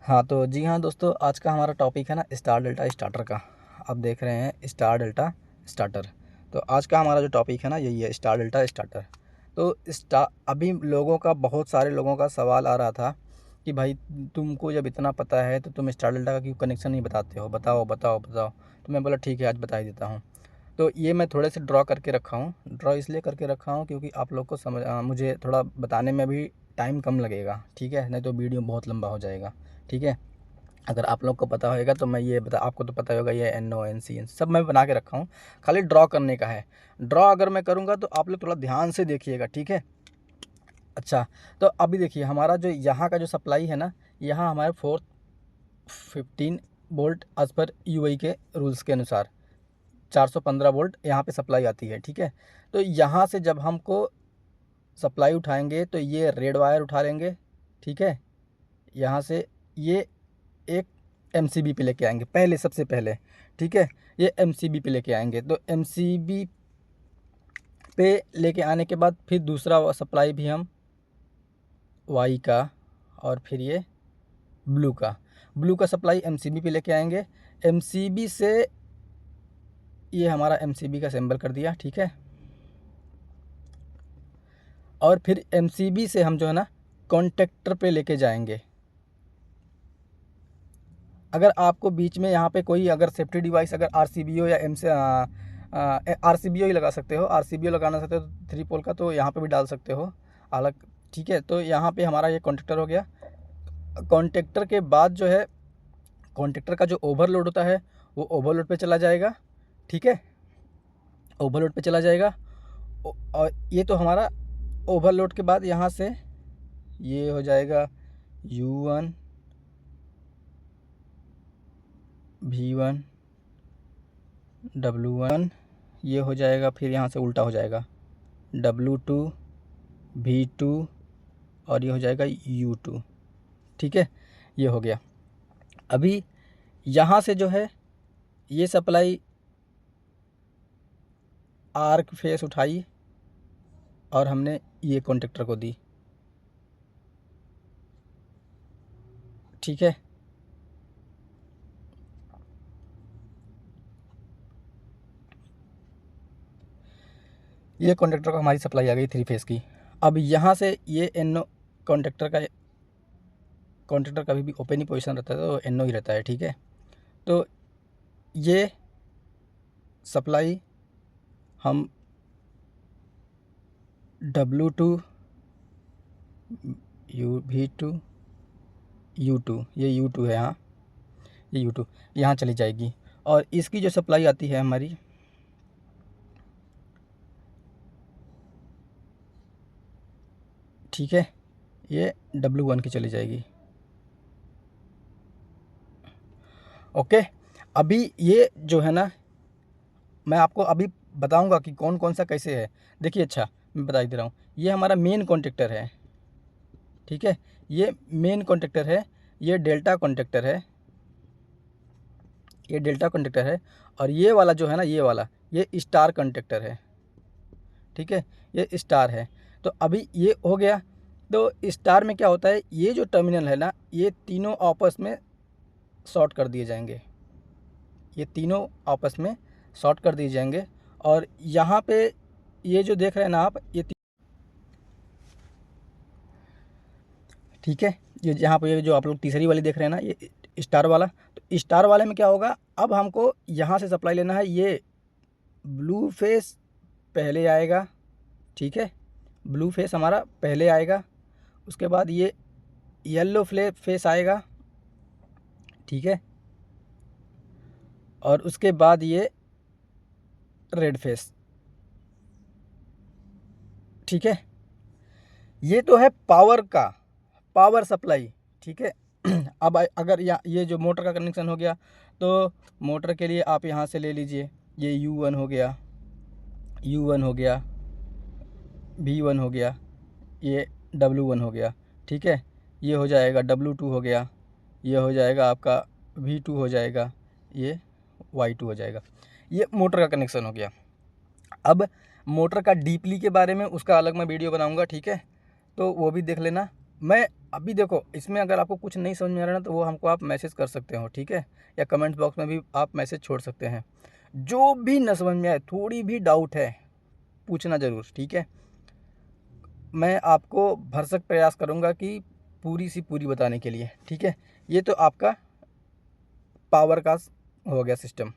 हाँ तो जी हाँ दोस्तों, आज का हमारा टॉपिक है ना स्टार डेल्टा स्टार्टर का। आप देख रहे हैं स्टार डेल्टा स्टार्टर। तो आज का हमारा जो टॉपिक है ना यही है, स्टार डेल्टा स्टार्टर। तो अभी लोगों का, बहुत सारे लोगों का सवाल आ रहा था कि भाई तुमको जब इतना पता है तो तुम स्टार डेल्टा का क्यों कनेक्शन नहीं बताते हो, बताओ बताओ बताओ। तो मैं बोला ठीक है, आज बता ही देता हूँ। तो ये मैं थोड़े से ड्रॉ करके रखा हूँ। ड्रॉ इसलिए करके रखा हूँ क्योंकि आप लोग को मुझे थोड़ा बताने में भी टाइम कम लगेगा, ठीक है, नहीं तो वीडियो बहुत लंबा हो जाएगा। ठीक है, अगर आप लोग को पता होगा तो मैं ये आपको तो पता होगा, ये NO NC सब मैं बना के रखा हूँ, खाली ड्रॉ करने का है। ड्रॉ अगर मैं करूँगा तो आप लोग थोड़ा ध्यान से देखिएगा, ठीक है। अच्छा, तो अभी देखिए हमारा जो यहाँ का जो सप्लाई है ना, यहाँ हमारे 415 वोल्ट एज पर UI के रूल्स के अनुसार 415 वोल्ट यहाँ पे सप्लाई आती है, ठीक है। तो यहाँ से जब हमको सप्लाई उठाएंगे तो ये रेड वायर उठा लेंगे, ठीक है। यहाँ से ये एक MCB पे लेके आएंगे पहले, सबसे पहले, ठीक है। ये MCB पे लेके आएंगे, तो MCB पे लेके आने के बाद फिर दूसरा सप्लाई भी हम Y का, और फिर ये ब्लू का सप्लाई MCB पे लेके आएंगे। MCB से ये हमारा MCB का सिंबल कर दिया, ठीक है। और फिर MCB से हम जो है ना कॉन्टेक्टर पे लेके जाएंगे। अगर आपको बीच में यहाँ पे कोई अगर सेफ्टी डिवाइस, अगर RCBO या RCBO ही लगा सकते हो, RCBO लगाना सकते हो तो 3 पोल का, तो यहाँ पे भी डाल सकते हो अलग, ठीक है। तो यहाँ पे हमारा ये कॉन्टेक्टर हो गया। कॉन्टेक्टर के बाद जो है, कॉन्टेक्टर का जो ओवरलोड होता है वो ओवरलोड पे चला जाएगा, ठीक है, ओवरलोड पे चला जाएगा। और ये तो हमारा ओवरलोड के बाद यहाँ से ये हो जाएगा U1 V1 W1, ये हो जाएगा, फिर यहाँ से उल्टा हो जाएगा W2 V2, और ये हो जाएगा U2, ठीक है। ये हो गया। अभी यहाँ से जो है ये सप्लाई आर्क फेस उठाई और हमने ये कॉन्टेक्टर को दी, ठीक है। ये कॉन्टेक्टर को हमारी सप्लाई आ गई 3 फेस की। अब यहाँ से ये NO कॉन्टेक्टर कभी भी ओपन ही पोजीशन रहता है तो NO ही रहता है, ठीक है। तो ये सप्लाई हम W2 V2 U2, ये U2 है, हाँ ये U2 यहाँ चली जाएगी। और इसकी जो सप्लाई आती है हमारी, ठीक है, ये W1 की चली जाएगी, ओके। अभी ये जो है ना, मैं आपको अभी बताऊंगा कि कौन कौन सा कैसे है। देखिए, अच्छा मैं बता ही दे रहा हूँ, ये हमारा मेन कॉन्टेक्टर है, ठीक है, ये मेन कॉन्टेक्टर है, ये डेल्टा कॉन्टेक्टर है, ये डेल्टा कॉन्टेक्टर है। और ये वाला जो है ना, ये वाला ये स्टार कॉन्टेक्टर है, ठीक है, ये स्टार है। तो अभी ये हो गया। तो स्टार में क्या होता है, ये जो टर्मिनल है ना, ये तीनों आपस में शॉर्ट कर दिए जाएंगे, ये तीनों आपस में शॉर्ट कर दिए जाएंगे। और यहाँ पे ये जो देख रहे हैं ना आप, ये ठीक है, ये यहाँ पे ये जो आप लोग तीसरी वाली देख रहे हैं ना, ये स्टार वाला। तो स्टार वाले में क्या होगा, अब हमको यहाँ से सप्लाई लेना है। ये ब्लू फेस पहले आएगा, ठीक है, ब्लू फेस हमारा पहले आएगा। उसके बाद ये येलो फेस आएगा, ठीक है, और उसके बाद ये रेड फेस, ठीक है। ये तो है पावर का, पावर सप्लाई, ठीक है। अब अगर ये जो मोटर का कनेक्शन हो गया, तो मोटर के लिए आप यहाँ से ले लीजिए, ये U1 हो गया, U1 हो गया, V1 हो गया, ये W1 हो गया, ठीक है। ये हो जाएगा W2 हो गया, ये हो जाएगा आपका V2 हो जाएगा, ये Y2 हो जाएगा। ये मोटर का कनेक्शन हो गया। अब मोटर का डीपली के बारे में उसका अलग मैं वीडियो बनाऊंगा, ठीक है, तो वो भी देख लेना। मैं अभी देखो इसमें अगर आपको कुछ नहीं समझ में आ रहा ना तो वो हमको आप मैसेज कर सकते हो, ठीक है, या कमेंट बॉक्स में भी आप मैसेज छोड़ सकते हैं। जो भी न समझ में आए, थोड़ी भी डाउट है, पूछना ज़रूर, ठीक है। मैं आपको भरसक प्रयास करूँगा कि पूरी सी पूरी बताने के लिए, ठीक है। ये तो आपका पावर का हो गया सिस्टम।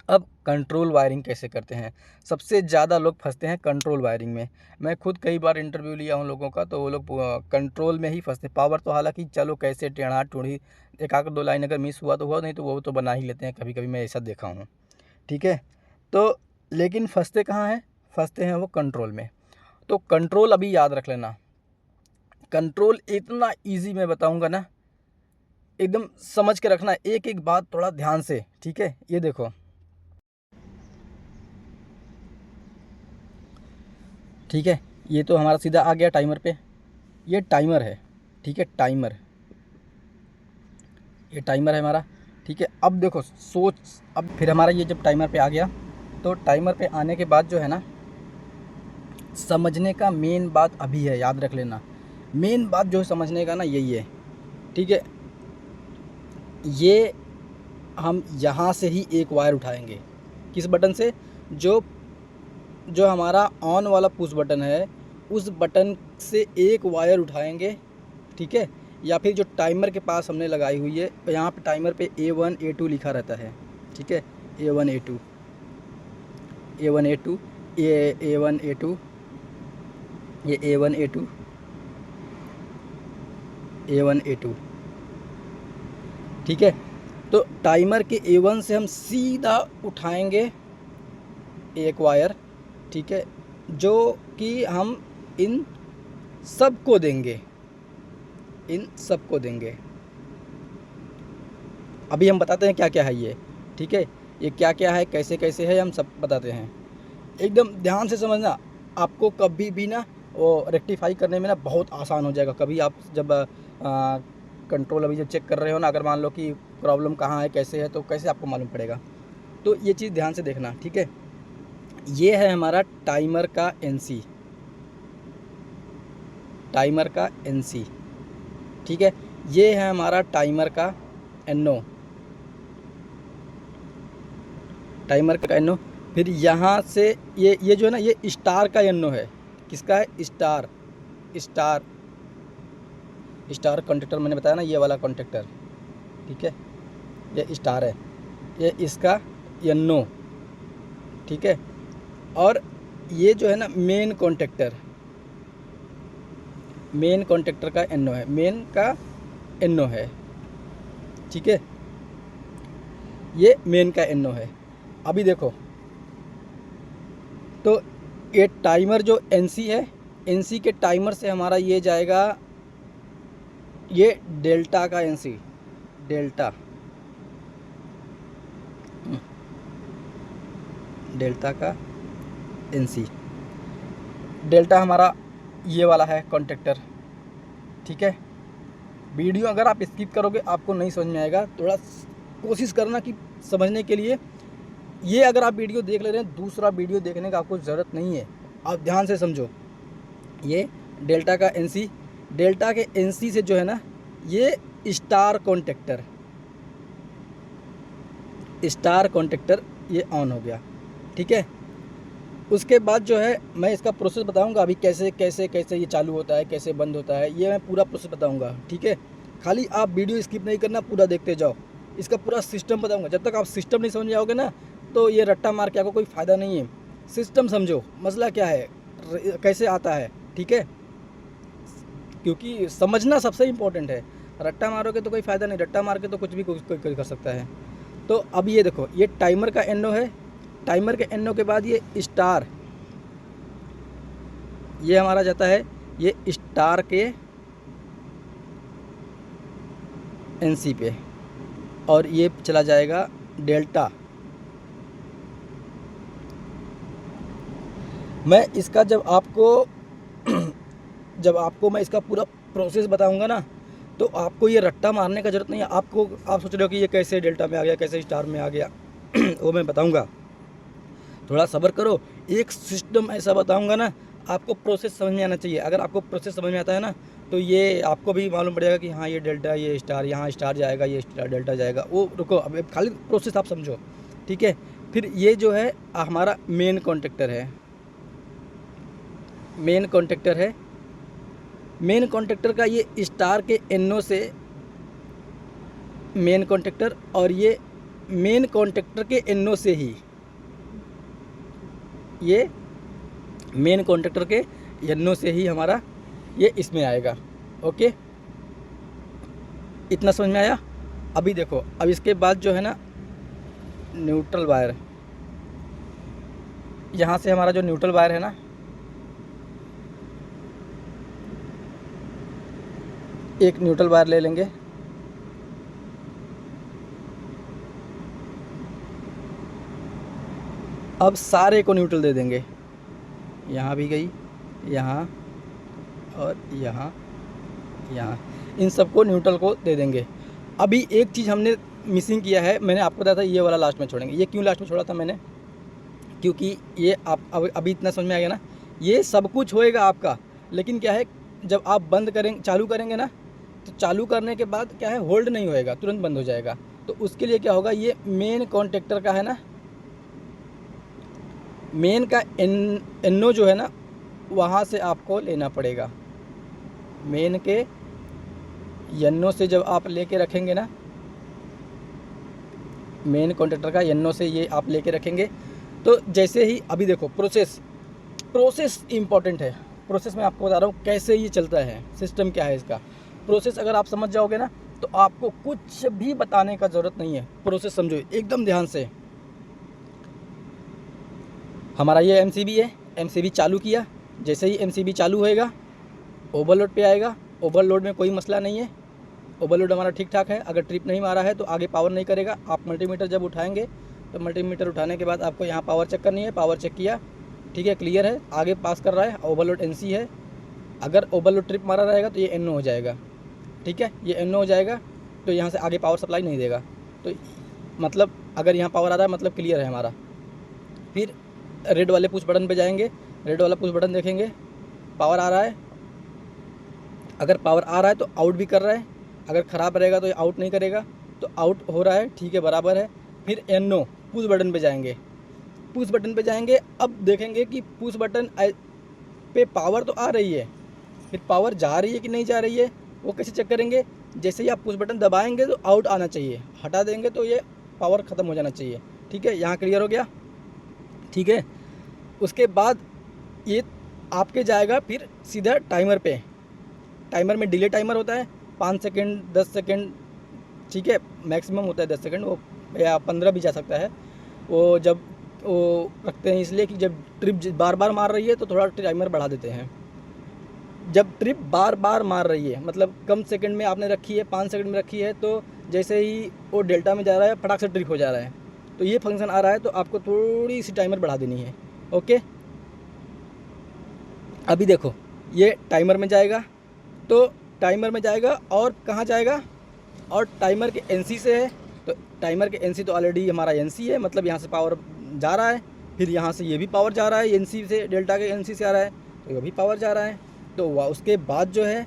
अब कंट्रोल वायरिंग कैसे करते हैं? सबसे ज़्यादा लोग फंसते हैं कंट्रोल वायरिंग में। मैं खुद कई बार इंटरव्यू लिया हूँ लोगों का, तो वो लोग कंट्रोल में ही फंसते। पावर तो हालांकि चलो कैसे टेढ़ा टूढ़ी एक आध दो लाइन अगर मिस हुआ तो हुआ, नहीं तो वो तो बना ही लेते हैं, कभी कभी मैं ऐसा देखा हूँ, ठीक है। तो लेकिन फंसते कहाँ हैं? फंसते हैं वो कंट्रोल में। तो कंट्रोल अभी याद रख लेना, कंट्रोल इतना ईजी मैं बताऊँगा ना, एकदम समझ के रखना, एक एक बात थोड़ा ध्यान से, ठीक है। ये देखो, ठीक है, ये तो हमारा सीधा आ गया टाइमर पे। ये टाइमर है, ठीक है, टाइमर, ये टाइमर है हमारा, ठीक है। अब देखो सोच, अब फिर हमारा ये जब टाइमर पे आ गया, तो टाइमर पे आने के बाद जो है ना, समझने का मेन बात अभी है, याद रख लेना। मेन बात जो है समझने का ना यही है, ठीक है। ये हम यहाँ से ही एक वायर उठाएंगे, किस बटन से? जो जो हमारा ऑन वाला पुश बटन है, उस बटन से एक वायर उठाएंगे, ठीक है। या फिर जो टाइमर के पास हमने लगाई हुई है, यहाँ पे टाइमर पे A1 A2 लिखा रहता है, ठीक है, A1 A2 A1 A2 ये A1 A2 ये A1 A2 A1 A2, ठीक है। तो टाइमर के A1 से हम सीधा उठाएंगे एक वायर, ठीक है, जो कि हम इन सबको देंगे, इन सबको देंगे। अभी हम बताते हैं क्या क्या है ये, ठीक है। ये क्या क्या है, कैसे कैसे है, हम सब बताते हैं। एकदम ध्यान से समझना, आपको कभी भी ना वो रेक्टिफाई करने में ना बहुत आसान हो जाएगा। कभी आप जब कंट्रोल अभी जब चेक कर रहे हो ना, अगर मान लो कि प्रॉब्लम कहाँ है, कैसे है, तो कैसे आपको मालूम पड़ेगा। तो ये चीज़ ध्यान से देखना, ठीक है। ये है हमारा टाइमर का NC, टाइमर का NC, ठीक है। ये है हमारा टाइमर का NO, टाइमर का NO। फिर यहाँ से ये जो है ना, ये स्टार का NO है। किसका है? स्टार, स्टार, स्टार कॉन्टेक्टर मैंने बताया ना, ये वाला कॉन्टेक्टर, ठीक है, ये स्टार है, ये इसका NO, ठीक है। और ये जो है ना मेन कॉन्टेक्टर, मेन कॉन्टेक्टर का NO है, मेन का NO है, ठीक है, ये मेन का NO है। अभी देखो, तो ये टाइमर जो NC है, NC के टाइमर से हमारा ये जाएगा, ये डेल्टा का NC, डेल्टा, डेल्टा का NC, डेल्टा हमारा ये वाला है कॉन्टेक्टर, ठीक है। वीडियो अगर आप स्किप करोगे आपको नहीं समझ में आएगा, थोड़ा कोशिश करना कि समझने के लिए। ये अगर आप वीडियो देख ले रहे हैं, दूसरा वीडियो देखने का आपको ज़रूरत नहीं है, आप ध्यान से समझो। ये डेल्टा का NC, डेल्टा के NC से जो है ना, ये स्टार कॉन्टेक्टर, स्टार कॉन्टेक्टर ये ऑन हो गया, ठीक है। उसके बाद जो है मैं इसका प्रोसेस बताऊंगा अभी, कैसे कैसे कैसे ये चालू होता है, कैसे बंद होता है, ये मैं पूरा प्रोसेस बताऊंगा, ठीक है। खाली आप वीडियो स्किप नहीं करना, पूरा देखते जाओ, इसका पूरा सिस्टम बताऊंगा। जब तक आप सिस्टम नहीं समझ जाओगे ना, तो ये रट्टा मार के आपको कोई फ़ायदा नहीं है। सिस्टम समझो, मसला क्या है, कैसे आता है, ठीक है, क्योंकि समझना सबसे इम्पोर्टेंट है। रट्टा मारोगे तो कोई फ़ायदा नहीं, रट्टा मार के तो कुछ भी कोई कर सकता है। तो अब ये देखो, ये टाइमर का NO है, टाइमर के NO के बाद ये स्टार, ये हमारा जाता है ये स्टार के NC पे, और ये चला जाएगा डेल्टा। मैं इसका जब आपको मैं इसका पूरा प्रोसेस बताऊंगा ना, तो आपको ये रट्टा मारने का ज़रूरत नहीं है। आप सोच रहे हो कि ये कैसे डेल्टा में आ गया, कैसे स्टार में आ गया वो मैं बताऊंगा, थोड़ा सब्र करो। एक सिस्टम ऐसा बताऊंगा ना, आपको प्रोसेस समझ में आना चाहिए। अगर आपको प्रोसेस समझ में आता है ना, तो ये आपको भी मालूम पड़ेगा कि हाँ ये डेल्टा, ये स्टार, यहाँ स्टार जाएगा, ये स्टार डेल्टा जाएगा। वो रुको, अब खाली प्रोसेस आप समझो, ठीक है। फिर ये जो है हमारा मेन कॉन्टेक्टर है, मेन कॉन्टेक्टर है। मेन कॉन्टेक्टर का ये स्टार के NO से मेन कॉन्टेक्टर, और ये मेन कॉन्टेक्टर के NO से ही ये मेन कॉन्टेक्टर के NO से ही हमारा ये इसमें आएगा। ओके, इतना समझ में आया। अभी देखो, अब इसके बाद जो है ना न्यूट्रल वायर, यहाँ से हमारा जो न्यूट्रल वायर है ना, एक न्यूट्रल वायर ले लेंगे। अब सारे को न्यूट्रल दे देंगे, यहाँ भी गई, यहाँ और यहाँ, यहाँ, इन सबको न्यूट्रल को दे देंगे। अभी एक चीज़ हमने मिसिंग किया है, मैंने आपको बताया था ये वाला लास्ट में छोड़ेंगे। ये क्यों लास्ट में छोड़ा था मैंने, क्योंकि ये आप अभी इतना समझ में आ गया ना, ये सब कुछ होएगा आपका, लेकिन क्या है जब आप बंद करेंगे, चालू करेंगे ना, तो चालू करने के बाद क्या है होल्ड नहीं होएगा, तुरंत बंद हो जाएगा। तो उसके लिए क्या होगा, ये मेन कॉन्टेक्टर का है ना, मेन का NO जो है ना, वहाँ से आपको लेना पड़ेगा। मेन के NO से जब आप लेके रखेंगे ना, मेन कॉन्टेक्टर का NO से ये आप लेके रखेंगे, तो जैसे ही अभी देखो प्रोसेस इम्पॉर्टेंट है। प्रोसेस मैं आपको बता रहा हूँ कैसे ये चलता है, सिस्टम क्या है इसका। प्रोसेस अगर आप समझ जाओगे ना, तो आपको कुछ भी बताने का ज़रूरत नहीं है। प्रोसेस समझो एकदम ध्यान से। हमारा ये MCB है, MCB चालू किया, जैसे ही MCB चालू होएगा ओवरलोड पे आएगा। ओवरलोड में कोई मसला नहीं है, ओवरलोड हमारा ठीक ठाक है। अगर ट्रिप नहीं मारा है तो आगे पावर नहीं करेगा। आप मल्टीमीटर जब उठाएंगे तो मल्टीमीटर उठाने के बाद आपको यहाँ पावर चेक करनी है। पावर चेक किया, ठीक है, क्लियर है, आगे पास कर रहा है, ओवरलोड NC है। अगर ओवरलोड ट्रिप मारा रहेगा तो ये NO हो जाएगा, ठीक है, ये NO हो जाएगा, तो यहाँ से आगे पावर सप्लाई नहीं देगा। तो मतलब अगर यहाँ पावर आ रहा है मतलब क्लियर है हमारा। फिर रेड वाले पुश बटन पे जाएंगे, रेड वाला पुश बटन देखेंगे, पावर आ रहा है। अगर पावर आ रहा है तो आउट भी कर रहा है, अगर ख़राब रहेगा तो ये आउट नहीं करेगा, तो आउट हो रहा है, ठीक है, बराबर है। फिर NO पुश बटन पे जाएंगे, पुश बटन पे जाएंगे, अब देखेंगे कि पुश बटन पे पावर तो आ रही है, फिर पावर जा रही है कि नहीं जा रही है, वो कैसे चेक करेंगे। जैसे ही आप पुश बटन दबाएंगे तो आउट आना चाहिए, हटा देंगे तो ये पावर ख़त्म हो जाना चाहिए, ठीक है। यहाँ क्लियर हो गया, ठीक है। उसके बाद ये आपके जाएगा फिर सीधा टाइमर पे। टाइमर में डिले टाइमर होता है, 5 सेकंड 10 सेकंड, ठीक है, मैक्सिमम होता है 10 सेकंड, वो या 15 भी जा सकता है। वो जब वो रखते हैं इसलिए कि जब ट्रिप बार बार मार रही है तो थोड़ा टाइमर बढ़ा देते हैं। जब ट्रिप बार बार मार रही है, मतलब कम सेकंड में आपने रखी है, 5 सेकंड में रखी है, तो जैसे ही वो डेल्टा में जा रहा है फटाक से ट्रिप हो जा रहा है, तो ये फंक्शन आ रहा है, तो आपको थोड़ी सी टाइमर बढ़ा देनी है। ओके, अभी देखो ये टाइमर में जाएगा, तो टाइमर में जाएगा और कहाँ जाएगा, और टाइमर के NC से है, तो टाइमर के NC तो ऑलरेडी हमारा NC है, मतलब यहाँ से पावर जा रहा है। फिर यहाँ से ये भी पावर जा रहा है, NC से, डेल्टा के NC से आ रहा है, तो ये भी पावर जा रहा है। तो उसके बाद जो है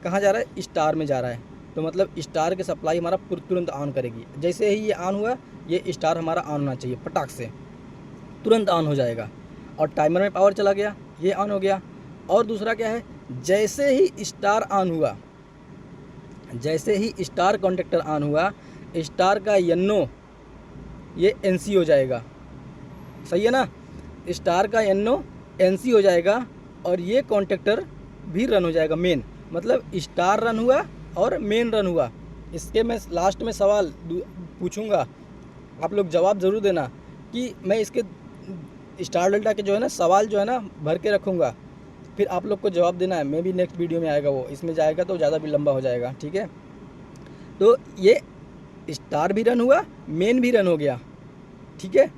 कहाँ जा रहा है, स्टार में जा रहा है, तो मतलब स्टार की सप्लाई हमारा तुरंत ऑन करेगी। जैसे ही ये ऑन हुआ, ये स्टार हमारा ऑन होना चाहिए, फटाक से तुरंत ऑन हो जाएगा, और टाइमर में पावर चला गया, ये ऑन हो गया। और दूसरा क्या है, जैसे ही स्टार ऑन हुआ, जैसे ही स्टार कॉन्टेक्टर ऑन हुआ, स्टार का NO ये NC हो जाएगा, सही है ना। स्टार का NO NC हो जाएगा, और ये कॉन्टेक्टर भी रन हो जाएगा, मेन, मतलब स्टार रन हुआ और मेन रन हुआ। इसके मैं लास्ट में सवाल पूछूंगा, आप लोग जवाब ज़रूर देना, कि मैं इसके स्टार डेल्टा के जो है ना सवाल जो है ना भर के रखूँगा, फिर आप लोग को जवाब देना है। मैं भी नेक्स्ट वीडियो में आएगा, वो इसमें जाएगा तो ज़्यादा भी लंबा हो जाएगा, ठीक है। तो ये स्टार भी रन हुआ, मेन भी रन हो गया, ठीक है।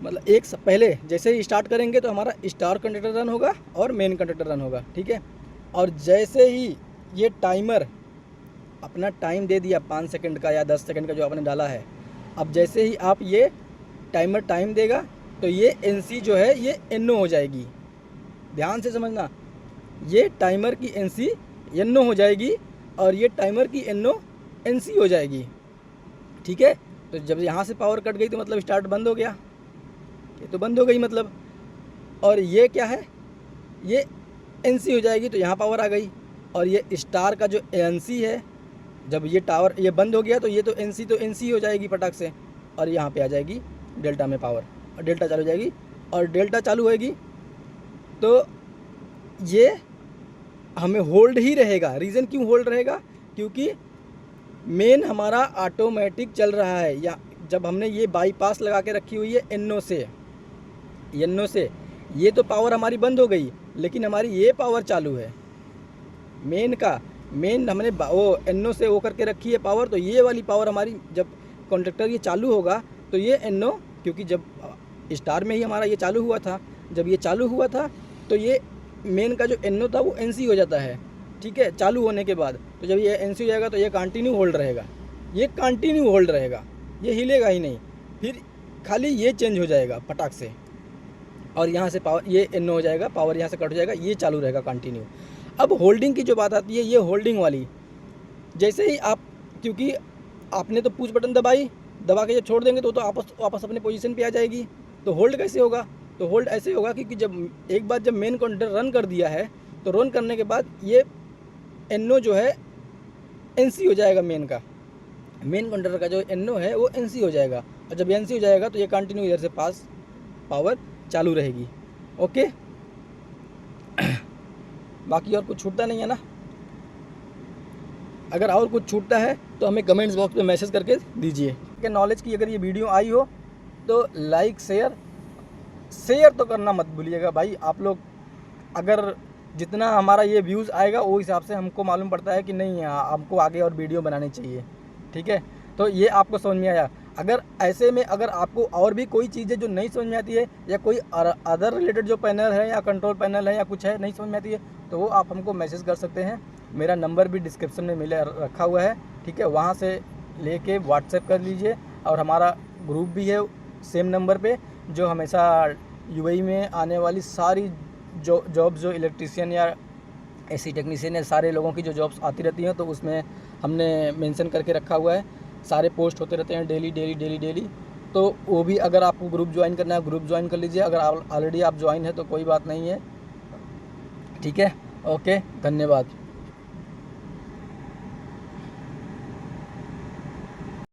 मतलब एक पहले जैसे ही स्टार्ट करेंगे तो हमारा स्टार कंडक्टर रन होगा और मेन कंडक्टर रन होगा, ठीक है। और जैसे ही ये टाइमर अपना टाइम दे दिया 5 सेकंड का या 10 सेकंड का जो आपने डाला है, अब जैसे ही आप ये टाइमर टाइम देगा तो ये NC जो है ये NO हो जाएगी। ध्यान से समझना, ये टाइमर की NC NO हो जाएगी और ये टाइमर की NO NC हो जाएगी। ठीक है, तो जब यहाँ से पावर कट गई तो मतलब स्टार्ट बंद हो गया, ये तो बंद हो गई मतलब। और ये क्या है, ये NC हो जाएगी तो यहाँ पावर आ गई। और ये स्टार का जो ANC है, जब ये टावर ये बंद हो गया तो ये तो NC हो जाएगी फटाक से, और यहाँ पे आ जाएगी डेल्टा में पावर, और डेल्टा चालू हो जाएगी। और डेल्टा चालू होएगी तो ये हमें होल्ड ही रहेगा। रीज़न क्यों होल्ड रहेगा, क्योंकि मेन हमारा ऑटोमेटिक चल रहा है। या जब हमने ये बाईपास लगा के रखी हुई है NO से ये तो पावर हमारी बंद हो गई, लेकिन हमारी ये पावर चालू है मेन हमने वो NO से वो करके रखी है पावर। तो ये वाली पावर हमारी जब कॉन्ट्रैक्टर ये चालू होगा तो ये NO, क्योंकि जब स्टार में ही हमारा ये चालू हुआ था, जब ये चालू हुआ था तो ये मेन का जो NO था वो NC हो जाता है। ठीक है, चालू होने के बाद तो जब ये NC हो जाएगा तो ये कंटिन्यू होल्ड रहेगा, ये कंटिन्यू होल्ड रहेगा, ये हिलेगा ही नहीं। फिर खाली ये चेंज हो जाएगा फटाक से, और यहाँ से पावर ये NO हो जाएगा, पावर यहाँ से कट हो जाएगा, ये चालू रहेगा कंटिन्यू। अब होल्डिंग की जो बात आती है, ये होल्डिंग वाली, जैसे ही आप, क्योंकि आपने तो पुश बटन दबा के जब छोड़ देंगे तो वापस अपने पोजीशन पे आ जाएगी। तो होल्ड कैसे होगा, तो होल्ड ऐसे होगा क्योंकि जब एक बार जब मेन कंट्रोल रन कर दिया है तो रन करने के बाद ये NO जो है NC हो जाएगा। मेन कंट्रोलर का जो NO है वो NC हो जाएगा, और जब NC हो जाएगा तो ये कंटिन्यू इधर से पास पावर चालू रहेगी। ओके, बाकी और कुछ छूटता नहीं है ना। अगर और कुछ छूटता है तो हमें कमेंट्स बॉक्स में मैसेज करके दीजिए। कि नॉलेज की अगर ये वीडियो आई हो तो लाइक शेयर तो करना मत भूलिएगा भाई। आप लोग अगर जितना हमारा ये व्यूज़ आएगा वो हिसाब से हमको मालूम पड़ता है कि नहीं हमको आगे और वीडियो बनानी चाहिए। ठीक है, तो ये आपको समझ में आया। अगर ऐसे में अगर आपको और भी कोई चीज़ है जो नहीं समझ में आती है, या कोई अदर रिलेटेड जो पैनल है या कंट्रोल पैनल है या कुछ है नहीं समझ में आती है, तो वो आप हमको मैसेज कर सकते हैं। मेरा नंबर भी डिस्क्रिप्शन में रखा हुआ है। ठीक है, वहाँ से लेके व्हाट्सएप कर लीजिए। और हमारा ग्रुप भी है सेम नंबर पे, जो हमेशा UAE में आने वाली सारी जॉब्स जो इलेक्ट्रीशियन या AC टेक्नीशियन है, सारे लोगों की जो जॉब्स आती रहती हैं, तो उसमें हमने मेंशन करके रखा हुआ है। सारे पोस्ट होते रहते हैं डेली। तो वो भी अगर आपको ग्रुप ज्वाइन करना है, ग्रुप ज्वाइन कर लीजिए। अगर ऑलरेडी आप ज्वाइन है तो कोई बात नहीं है। ठीक है, ओके, धन्यवाद।